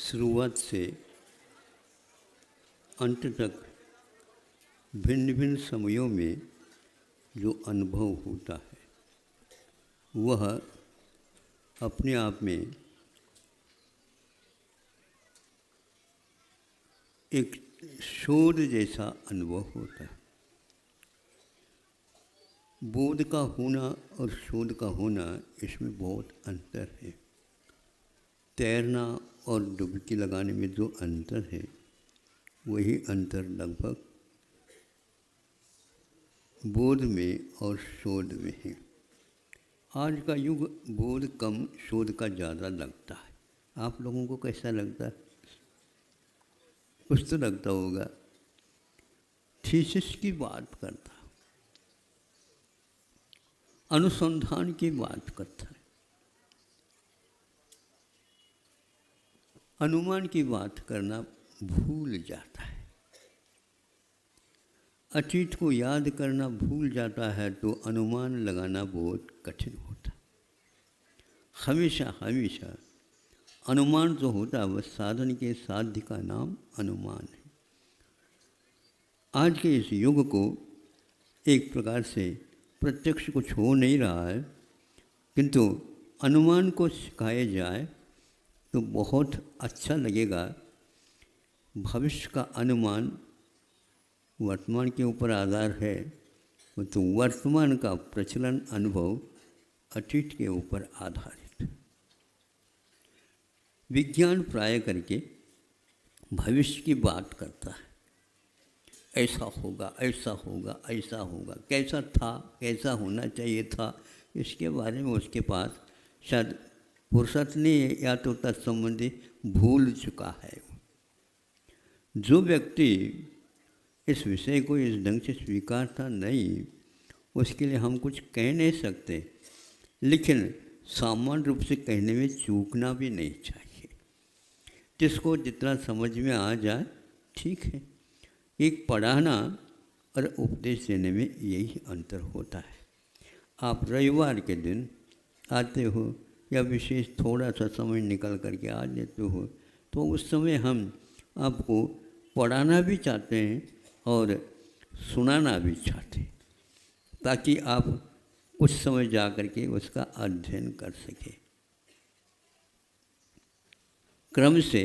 शुरुआत से अंत तक भिन्न भिन्न समयों में जो अनुभव होता है वह अपने आप में एक शोध जैसा अनुभव होता है। बोध का होना और शोध का होना इसमें बहुत अंतर है। तैरना और डुबकी लगाने में जो अंतर है वही अंतर लगभग बोध में और शोध में है। आज का युग बोध कम शोध का ज़्यादा लगता है। आप लोगों को कैसा लगता है? कुछ तो लगता होगा। थीसिस की बात करता है, अनुसंधान की बात करता है, अनुमान की बात करना भूल जाता है। अतीत को याद करना भूल जाता है तो अनुमान लगाना बहुत कठिन होता है। हमेशा हमेशा अनुमान जो होता है वह साधन के साध्य का नाम अनुमान है। आज के इस युग को एक प्रकार से प्रत्यक्ष कुछ हो नहीं रहा है, किंतु अनुमान को सिखाया जाए तो बहुत अच्छा लगेगा। भविष्य का अनुमान वर्तमान के ऊपर आधार है, तो वर्तमान का प्रचलन अनुभव अतीत के ऊपर आधारित। विज्ञान प्राय करके भविष्य की बात करता है। ऐसा होगा, ऐसा होगा, ऐसा होगा, कैसा था, कैसा होना चाहिए था, इसके बारे में उसके पास शायद फुर्सत नहीं है या तो तत्संबंधी भूल चुका है। जो व्यक्ति इस विषय को इस ढंग से स्वीकारता नहीं, उसके लिए हम कुछ कह नहीं सकते, लेकिन सामान्य रूप से कहने में चूकना भी नहीं चाहिए। जिसको जितना समझ में आ जाए ठीक है। एक पढ़ाना और उपदेश देने में यही अंतर होता है। आप रविवार के दिन आते हो या विशेष थोड़ा सा समय निकल करके आ जाते हो, तो उस समय हम आपको पढ़ाना भी चाहते हैं और सुनाना भी चाहते हैं, ताकि आप कुछ समय जा कर के उसका अध्ययन कर सकें। क्रम से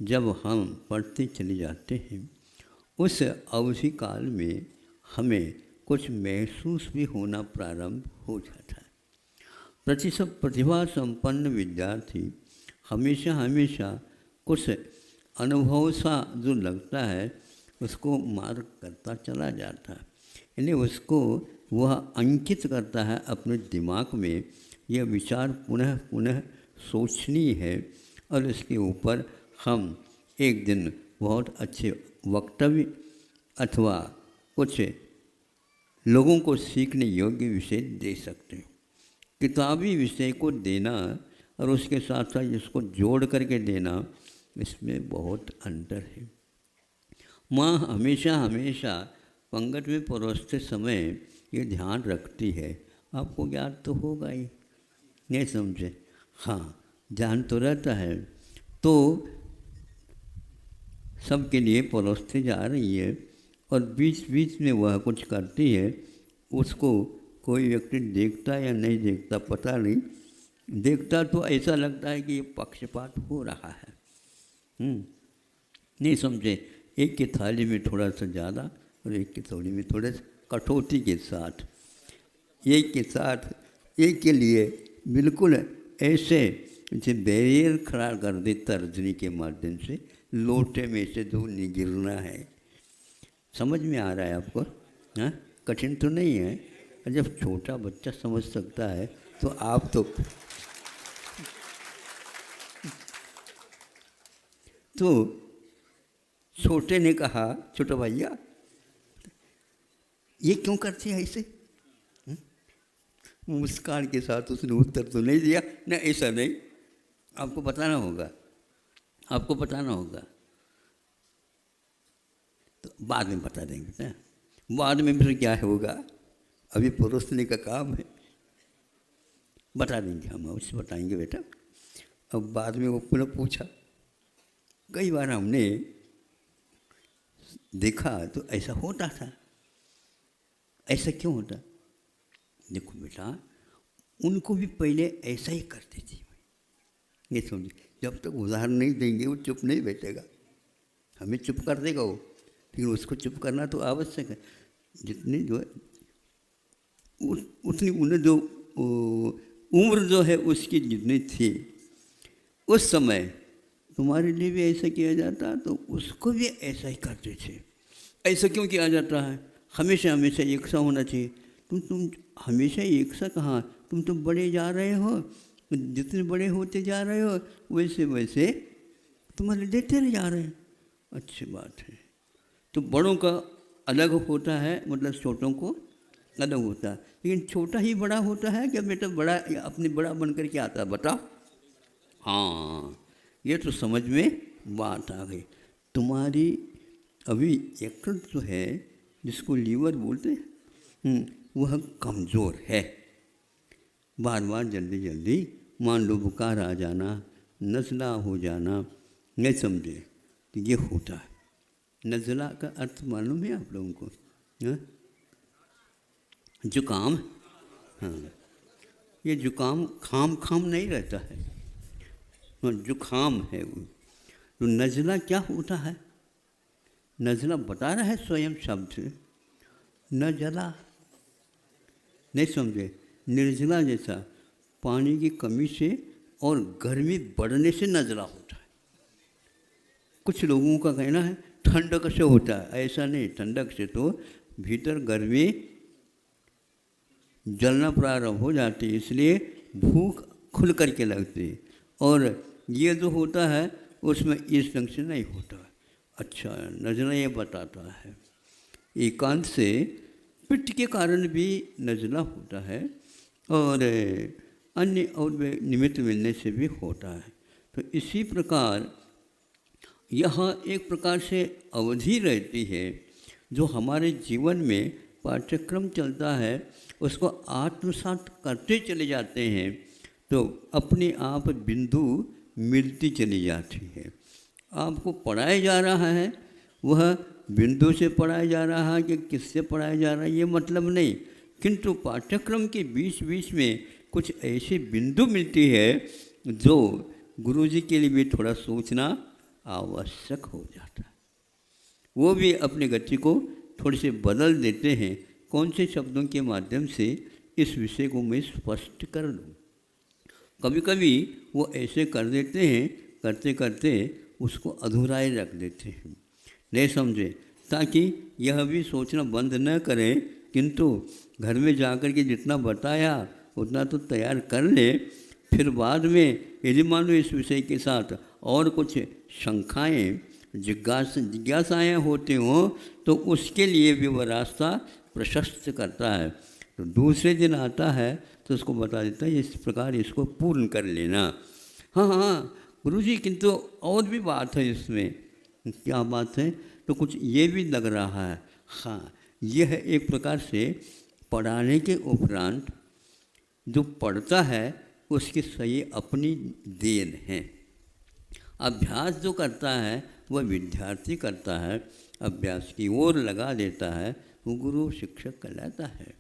जब हम पढ़ते चले जाते हैं, उस अवधि काल में हमें कुछ महसूस भी होना प्रारंभ हो जाता है। प्रतिशत प्रतिभा संपन्न विद्यार्थी हमेशा हमेशा कुछ अनुभव सा जो लगता है उसको मार्क करता चला जाता है, यानी उसको वह अंकित करता है अपने दिमाग में। यह विचार पुनः पुनः सोचनी है और इसके ऊपर हम एक दिन बहुत अच्छे वक्तव्य अथवा कुछ लोगों को सीखने योग्य विषय दे सकते हैं। किताबी विषय को देना और उसके साथ साथ इसको जोड़ करके देना, इसमें बहुत अंतर है। माँ हमेशा हमेशा पंगत में परोसते समय ये ध्यान रखती है। आपको ज्ञान तो होगा ही, नहीं समझे? हाँ, ध्यान तो रहता है। तो सबके लिए परोसते जा रही है और बीच बीच में वह कुछ करती है। उसको कोई व्यक्ति देखता या नहीं देखता पता नहीं, देखता तो ऐसा लगता है कि ये पक्षपात हो रहा है। नहीं समझे? एक की थाली में थोड़ा सा ज़्यादा और एक की थाली में थोड़ा सा कटौती के साथ, एक के साथ एक के लिए बिल्कुल ऐसे जैसे बैरियर खड़ा कर दे तर्जनी के माध्यम से, लोटे में से दूर नहीं गिरना है। समझ में आ रहा है आपको? हाँ, कठिन तो नहीं है। जब छोटा बच्चा समझ सकता है तो आप तो छोटे ने कहा, छोटा भैया ये क्यों करते हैं ऐसे? मुस्कान के साथ उसने उत्तर तो नहीं दिया, ना ऐसा नहीं, आपको बताना होगा, आपको बताना होगा। तो बाद में बता देंगे ना, बाद में फिर क्या होगा, अभी परोसने का काम है, बता देंगे हम, अवश्य बताएंगे बेटा। अब बाद में वो पुनः पूछा, कई बार हमने देखा तो ऐसा होता था। ऐसा क्यों होता? देखो बेटा, उनको भी पहले ऐसा ही करती थी। ये समझिए, जब तक उदाहरण नहीं देंगे वो चुप नहीं बैठेगा। हमें चुप कर देगा वो, लेकिन उसको चुप करना तो आवश्यक है। जितनी जो है उतनी उन्हें जो उम्र जो है उसकी जितनी थी उस समय तुम्हारे लिए भी ऐसा किया जाता तो उसको भी ऐसा ही करते थे। ऐसा क्यों किया जाता है? हमेशा हमेशा एक सा होना चाहिए। तुम हमेशा एक सा कहाँ, तुम तो बड़े जा रहे हो, जितने बड़े होते जा रहे हो वैसे वैसे तुम्हारे देते रह जा रहे हैं। अच्छी बात है। तो बड़ों का अलग होता है, मतलब छोटों को अलग होता है। लेकिन छोटा ही बड़ा होता है क्या बेटा? बड़ा अपने बड़ा बन कर के आता है, बताओ। हाँ, ये तो समझ में बात आ गई। तुम्हारी अभी यकृत जो है, जिसको लीवर बोलते हैं, वह कमज़ोर है। बार बार जल्दी जल्दी मान लो बुखार आ जाना, नज़ला हो जाना, नहीं समझे तो ये होता है। नज़ला का अर्थ मालूम है आप लोगों को? हाँ, जुकाम। हाँ, ये जुकाम खाम खाम नहीं रहता है, जुकाम है वो। तो नज़ला क्या होता है? नज़ला बता रहा है स्वयं शब्द, नज़ला, नहीं समझे? निर्जला जैसा, पानी की कमी से और गर्मी बढ़ने से नज़ला होता है। कुछ लोगों का कहना है ठंडक से होता है, ऐसा नहीं। ठंडक से तो भीतर गर्मी जलना प्रारंभ हो जाती है, इसलिए भूख खुल करके लगती है। और ये जो होता है उसमें इस ढंग से नहीं होता। अच्छा, नज़ला ये बताता है एकांत से पित्त के कारण भी नज़ला होता है और अन्य और निमित्त मिलने से भी होता है। तो इसी प्रकार यहाँ एक प्रकार से अवधि रहती है जो हमारे जीवन में पाठ्यक्रम चलता है उसको आत्मसात करते चले जाते हैं, तो अपने आप बिंदु मिलती चली जाती है। आपको पढ़ाया जा रहा है, वह बिंदु से पढ़ाया जा रहा है कि किससे पढ़ाया जा रहा है ये मतलब नहीं, किंतु पाठ्यक्रम के बीच बीच में कुछ ऐसे बिंदु मिलती है जो गुरुजी के लिए भी थोड़ा सोचना आवश्यक हो जाता है। वो भी अपनी गति को थोड़ी से बदल देते हैं। कौन से शब्दों के माध्यम से इस विषय को मैं स्पष्ट कर दूँ। कभी कभी वो ऐसे कर देते हैं, करते करते उसको अधूरा ही रख देते हैं, नहीं समझे, ताकि यह भी सोचना बंद न करें, किंतु घर में जाकर के जितना बताया उतना तो तैयार कर ले। फिर बाद में यदि मान लो इस विषय के साथ और कुछ शंकाएँ जिज्ञासाएँ होती हों तो उसके लिए भी वह रास्ता प्रशस्त करता है। तो दूसरे दिन आता है तो उसको बता देता है इस प्रकार इसको पूर्ण कर लेना। हाँ हाँ गुरुजी, किंतु और भी बात है इसमें। क्या बात है? तो कुछ ये भी लग रहा है। हाँ, यह एक प्रकार से पढ़ाने के उपरांत जो पढ़ता है उसकी सही अपनी देन है। अभ्यास जो करता है वह विद्यार्थी करता है, अभ्यास की ओर लगा देता है, वो गुरु शिक्षक कहलाता है।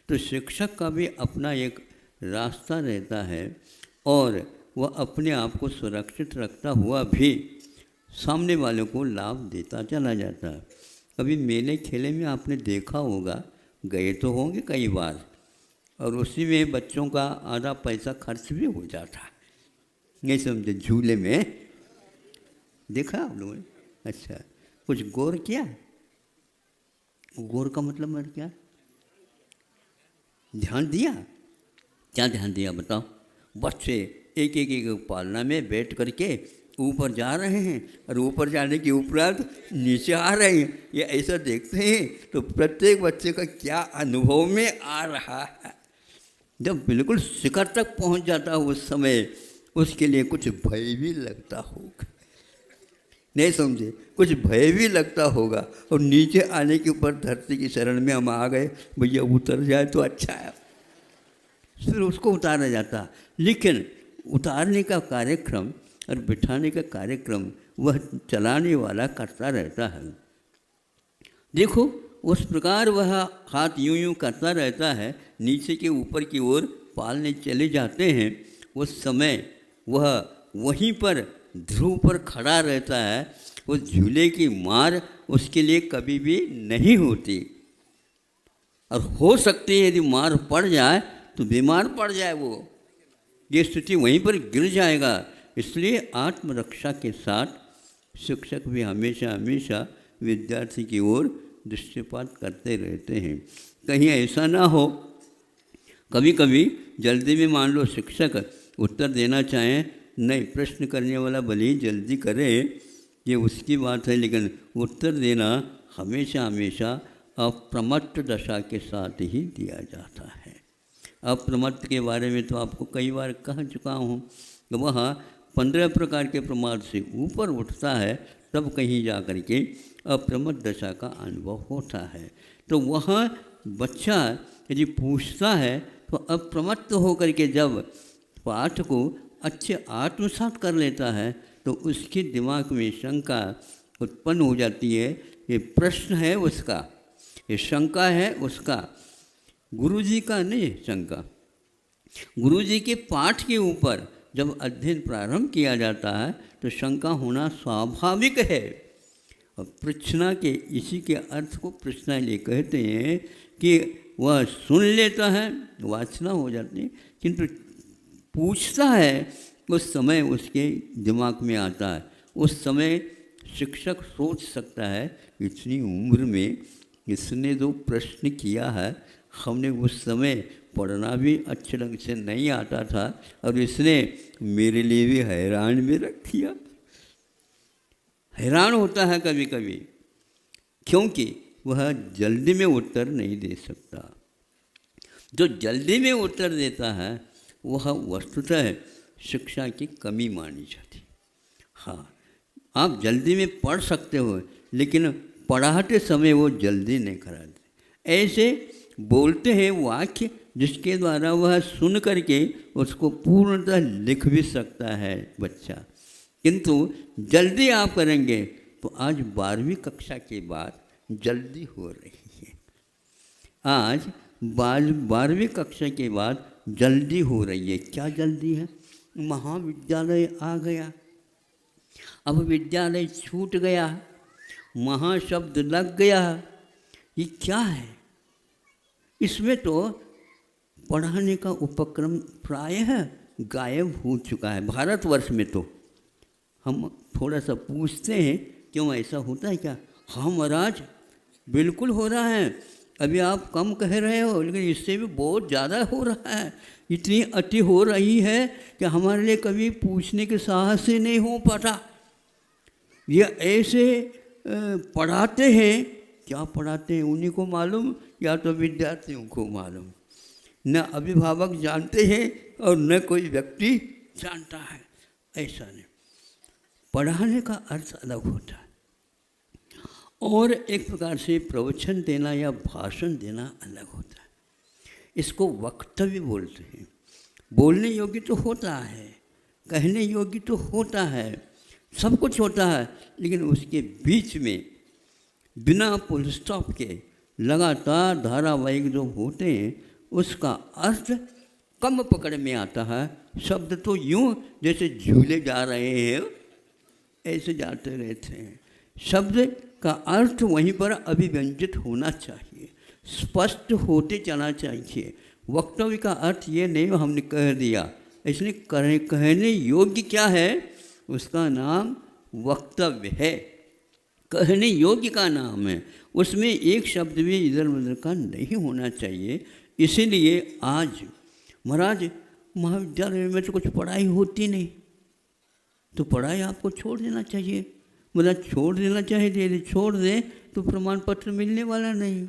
तो शिक्षक का भी अपना एक रास्ता रहता है और वह अपने आप को सुरक्षित रखता हुआ भी सामने वालों को लाभ देता चला जाता है। कभी मेले खेले में आपने देखा होगा, गए तो होंगे कई बार, और उसी में बच्चों का आधा पैसा खर्च भी हो जाता है, नहीं समझे? झूले में देखा आप लोगों ने? अच्छा, कुछ गौर किया? गौर का मतलब मर क्या? ध्यान दिया? क्या ध्यान दिया बताओ? बच्चे एक एक एक पालना में बैठ करके ऊपर जा रहे हैं और ऊपर जाने के उपरांत नीचे आ रहे हैं। ये ऐसा देखते हैं तो प्रत्येक बच्चे का क्या अनुभव में आ रहा है। जब बिल्कुल शिखर तक पहुंच जाता है उस समय उसके लिए कुछ भय भी लगता होगा, नहीं समझे? कुछ भय भी लगता होगा। और नीचे आने के ऊपर धरती की शरण में हम आ गए, भैया उतर जाए तो अच्छा है, फिर उसको उतारा जाता। लेकिन उतारने का कार्यक्रम और बिठाने का कार्यक्रम वह चलाने वाला करता रहता है। देखो उस प्रकार वह हाथ यूं यूं करता रहता है, नीचे के ऊपर की ओर पालने चले जाते हैं। उस समय वह वहीं पर ध्रुव पर खड़ा रहता है। उस झूले की मार उसके लिए कभी भी नहीं होती, और हो सकती है यदि मार पड़ जाए तो बीमार पड़ जाए, वो ये स्थिति वहीं पर गिर जाएगा। इसलिए आत्मरक्षा के साथ शिक्षक भी हमेशा हमेशा विद्यार्थी की ओर दृष्टिपात करते रहते हैं। कहीं ऐसा ना हो, कभी कभी जल्दी में मान लो शिक्षक उत्तर देना चाहें, नहीं प्रश्न करने वाला भले ही जल्दी करे, ये उसकी बात है, लेकिन उत्तर देना हमेशा हमेशा अप्रमत्त दशा के साथ ही दिया जाता है। अप्रमत्त के बारे में तो आपको कई बार कह चुका हूँ, वह 15 प्रकार के प्रमाद से ऊपर उठता है, तब कहीं जा कर के अप्रमत्त दशा का अनुभव होता है। तो वह बच्चा यदि पूछता है तो अप्रमत्त होकर के जब पाठ को अच्छे आत्मसात कर लेता है तो उसके दिमाग में शंका उत्पन्न हो जाती है। ये प्रश्न है उसका, ये शंका है उसका, गुरुजी का नहीं शंका। गुरुजी के पाठ के ऊपर जब अध्ययन प्रारंभ किया जाता है तो शंका होना स्वाभाविक है। और प्रश्ना के इसी के अर्थ को प्रश्ना लिए कहते हैं कि वह सुन लेता है, वासना हो जाती है, किंतु पूछता है उस समय उसके दिमाग में आता है। उस समय शिक्षक सोच सकता है इतनी उम्र में इसने जो प्रश्न किया है, हमने उस समय पढ़ना भी अच्छे ढंग से नहीं आता था और इसने मेरे लिए भी हैरान में रख दिया। हैरान होता है कभी कभी, क्योंकि वह जल्दी में उत्तर नहीं दे सकता। जो जल्दी में उत्तर देता है वह वस्तुतः शिक्षा की कमी मानी जाती। हाँ, आप जल्दी में पढ़ सकते हो, लेकिन पढ़ाते समय वो जल्दी नहीं कराते। ऐसे बोलते हैं वाक्य जिसके द्वारा वह सुन करके उसको पूर्णतः लिख भी सकता है बच्चा, किंतु जल्दी आप करेंगे तो आज 12वीं कक्षा के बाद जल्दी हो रही है। आज 12वीं कक्षा के बाद जल्दी हो रही है। क्या जल्दी है? महाविद्यालय आ गया, अब विद्यालय छूट गया, महाशब्द लग गया। ये क्या है? इसमें तो पढ़ाने का उपक्रम प्रायः गायब हो चुका है भारतवर्ष में। तो हम थोड़ा सा पूछते हैं क्यों ऐसा होता है क्या? हाँ महाराज, बिल्कुल हो रहा है। अभी आप कम कह रहे हो, लेकिन इससे भी बहुत ज़्यादा हो रहा है। इतनी अति हो रही है कि हमारे लिए कभी पूछने के साहस ही नहीं हो पाता। ये ऐसे पढ़ाते हैं, क्या पढ़ाते हैं उन्हीं को मालूम, या तो विद्यार्थियों को मालूम। न अभिभावक जानते हैं और न कोई व्यक्ति जानता है। ऐसा नहीं, पढ़ाने का अर्थ अलग होता है, और एक प्रकार से प्रवचन देना या भाषण देना अलग होता है। इसको वक्तव्य बोलते हैं। बोलने योग्य तो होता है, कहने योग्य तो होता है, सब कुछ होता है, लेकिन उसके बीच में बिना फुल स्टॉप के लगातार धारावाहिक जो होते हैं उसका अर्थ कम पकड़ में आता है। शब्द तो यूँ जैसे झूले जा रहे हैं ऐसे जाते रहते हैं। शब्द का अर्थ वहीं पर अभिव्यंजित होना चाहिए, स्पष्ट होते चलना चाहिए। वक्तव्य का अर्थ ये नहीं हमने कह दिया, इसलिए कहने योग्य क्या है उसका नाम वक्तव्य है, कहने योग्य का नाम है। उसमें एक शब्द भी इधर उधर का नहीं होना चाहिए। इसीलिए आज महाराज महाविद्यालय में तो कुछ पढ़ाई होती नहीं, तो पढ़ाई आपको छोड़ देना चाहिए। मतलब छोड़ देना चाहिए, यदि छोड़ दें तो प्रमाण पत्र मिलने वाला नहीं।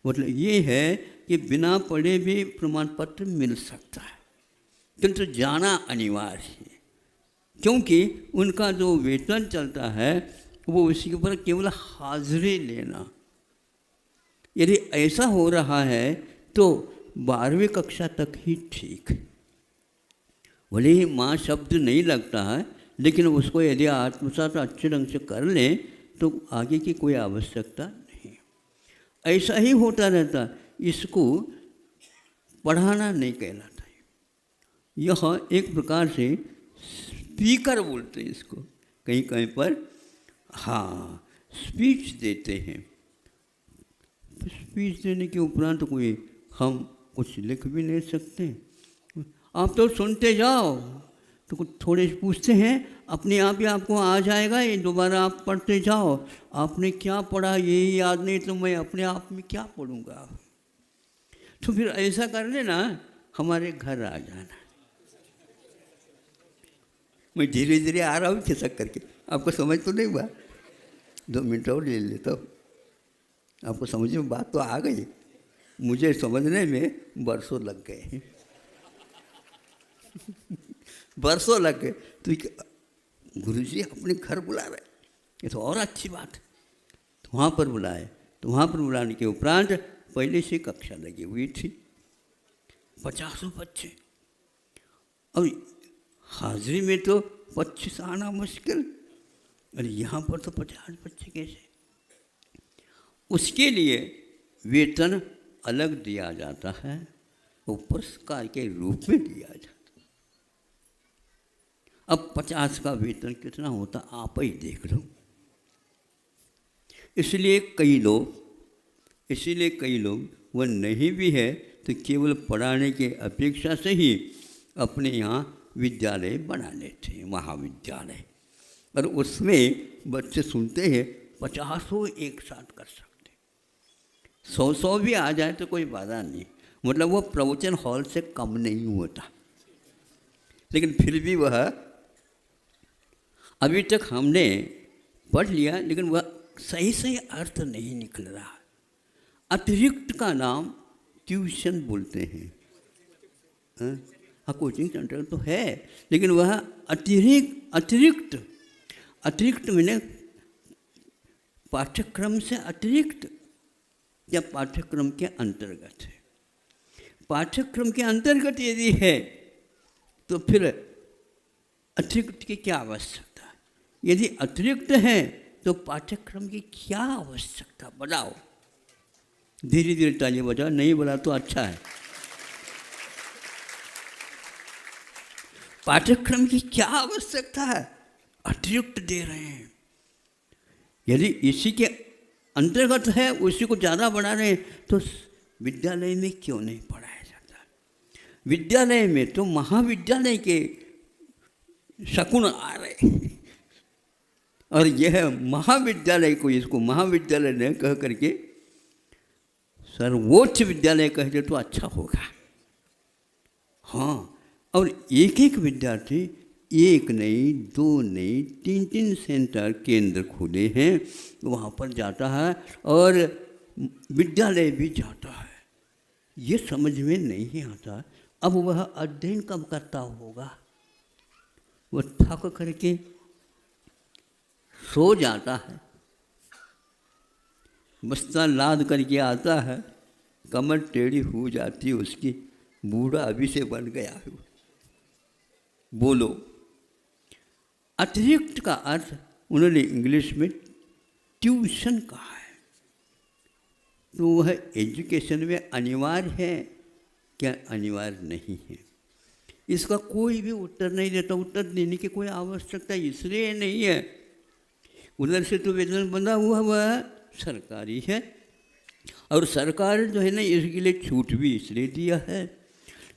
मतलब ये है कि बिना पढ़े भी प्रमाण पत्र मिल सकता है, किंतु जाना अनिवार्य है, क्योंकि उनका जो वेतन चलता है वो उसके ऊपर केवल हाजिरी लेना। यदि ऐसा हो रहा है तो 12वीं कक्षा तक ही ठीक है। भले ही माँ शब्द नहीं लगता है, लेकिन उसको यदि आत्मसात अच्छे ढंग से कर लें तो आगे की कोई आवश्यकता नहीं। ऐसा ही होता रहता, इसको पढ़ाना नहीं कहलाता है। यह एक प्रकार से स्पीकर बोलते हैं इसको, कहीं कहीं पर हाँ स्पीच देते हैं। स्पीच देने के उपरांत तो कोई हम कुछ लिख भी नहीं सकते। आप तो सुनते जाओ, तो कुछ थोड़े पूछते हैं, अपने आप ही आपको आ जाएगा, ये दोबारा आप पढ़ते जाओ। आपने क्या पढ़ा ये याद नहीं तो मैं अपने आप में क्या पढ़ूँगा। तो फिर ऐसा कर लेना, हमारे घर आ जाना। मैं धीरे धीरे आ रहा हूँ खिसक करके, आपको समझ तो नहीं हुआ? 2 मिनट और ले लेता हूँ। आपको समझ में बात तो आ गई, मुझे समझने में बरसों लग गए। बरसों लग गए। तो गुरुजी अपने घर बुला रहे, ये तो और अच्छी बात है। तो वहाँ पर बुलाए, तो वहाँ पर बुलाने के उपरांत पहले से कक्षा लगी हुई थी, 50 बच्चे। अब हाजिरी में तो 25 आना मुश्किल, और यहाँ पर तो 50 बच्चे कैसे। उसके लिए वेतन अलग दिया जाता है, वो पुरस्कार के रूप में दिया जाता है। अब 50 का वेतन कितना होता आप ही देख लो। इसीलिए कई लोग वह नहीं भी है तो केवल पढ़ाने के अपेक्षा से ही अपने यहाँ विद्यालय बना लेते हैं, महाविद्यालय। और उसमें बच्चे सुनते हैं 50 एक साथ कर सकते, 100 भी आ जाए तो कोई बाधा नहीं, मतलब वो प्रवचन हॉल से कम नहीं होता। लेकिन फिर भी वह अभी तक हमने पढ़ लिया, लेकिन वह सही अर्थ नहीं निकल रहा। अतिरिक्त का नाम ट्यूशन बोलते हैं। हाँ कोचिंग सेंटर तो है, लेकिन वह अतिरिक्त मैंने पाठ्यक्रम से अतिरिक्त या पाठ्यक्रम के अंतर्गत है। पाठ्यक्रम के अंतर्गत यदि है तो फिर अतिरिक्त की क्या आवश्यकता? यदि अतिरिक्त है तो पाठ्यक्रम की क्या आवश्यकता? बताओ। धीरे धीरे ताली बजाओ, नहीं बोला तो अच्छा है। पाठ्यक्रम की क्या आवश्यकता है? अतिरिक्त दे रहे हैं। यदि इसी के अंतर्गत है, उसी को ज़्यादा बढ़ा रहे हैं, तो विद्यालय में क्यों नहीं पढ़ाया जाता? विद्यालय में तो महाविद्यालय के शकुन आ रहे हैं, और यह महाविद्यालय को, इसको महाविद्यालय ने कह करके सर्वोच्च विद्यालय कह दे तो अच्छा होगा। हाँ, और एक एक विद्यार्थी, एक नहीं, 2 नहीं, 3 सेंटर केंद्र खुले हैं, वहाँ पर जाता है और विद्यालय भी जाता है। ये समझ में नहीं आता। अब वह अध्ययन कब करता होगा? वह थक करके सो जाता है, बस्ता लाद करके आता है, कमर टेढ़ी हो जाती है उसकी, बूढ़ा अभी से बन गया है। बोलो, अतिरिक्त का अर्थ उन्होंने इंग्लिश में ट्यूशन कहा है। तो वह एजुकेशन में अनिवार्य है क्या? अनिवार्य नहीं है। इसका कोई भी उत्तर नहीं देता। उत्तर देने की कोई आवश्यकता इसलिए नहीं है, उधर से तो वेतन बंधा हुआ वह सरकारी है, और सरकार जो है ना, इसके लिए छूट भी इसलिए दिया है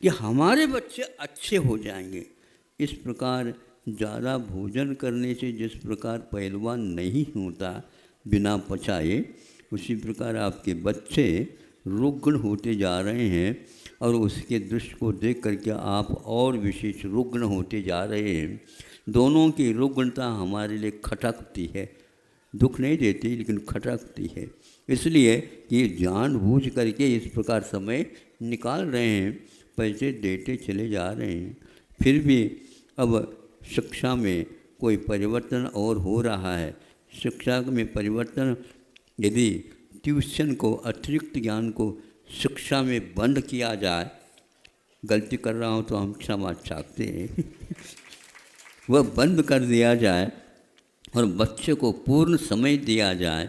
कि हमारे बच्चे अच्छे हो जाएंगे। इस प्रकार ज़्यादा भोजन करने से जिस प्रकार पहलवान नहीं होता बिना पचाए, उसी प्रकार आपके बच्चे रुग्ण होते जा रहे हैं, और उसके दृश्य को देख करके आप और विशेष रुग्ण होते जा रहे हैं। दोनों की रुग्णता हमारे लिए खटकती है, दुख नहीं देती लेकिन खटकती है। इसलिए ये जानबूझ करके इस प्रकार समय निकाल रहे हैं, पैसे देते चले जा रहे हैं। फिर भी अब शिक्षा में कोई परिवर्तन और हो रहा है। शिक्षा में परिवर्तन, यदि ट्यूशन को, अतिरिक्त ज्ञान को शिक्षा में बंद किया जाए, गलती कर रहा हूँ तो हम क्षमा चाहते हैं वह बंद कर दिया जाए और बच्चे को पूर्ण समय दिया जाए।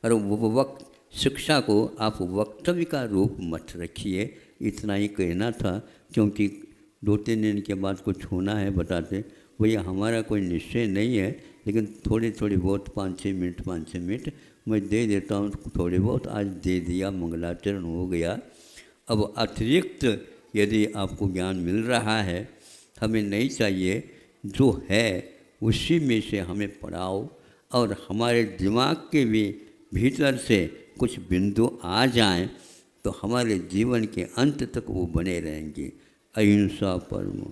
और वो वक्त शिक्षा को आप वक्तव्य का रूप मत रखिए। इतना ही कहना था, क्योंकि 2-3 दिन के बाद कुछ होना है बताते। भैया हमारा कोई निश्चय नहीं है, लेकिन थोड़ी बहुत 5-6 मिनट मैं दे देता हूँ। थोड़े बहुत आज दे दिया, मंगलाचरण हो गया। अब अतिरिक्त यदि आपको ज्ञान मिल रहा है, हमें नहीं चाहिए। जो है उसी में से हमें पढ़ाओ, और हमारे दिमाग के भी भीतर से कुछ बिंदु आ जाएं तो हमारे जीवन के अंत तक वो बने रहेंगे। अहिंसा परमो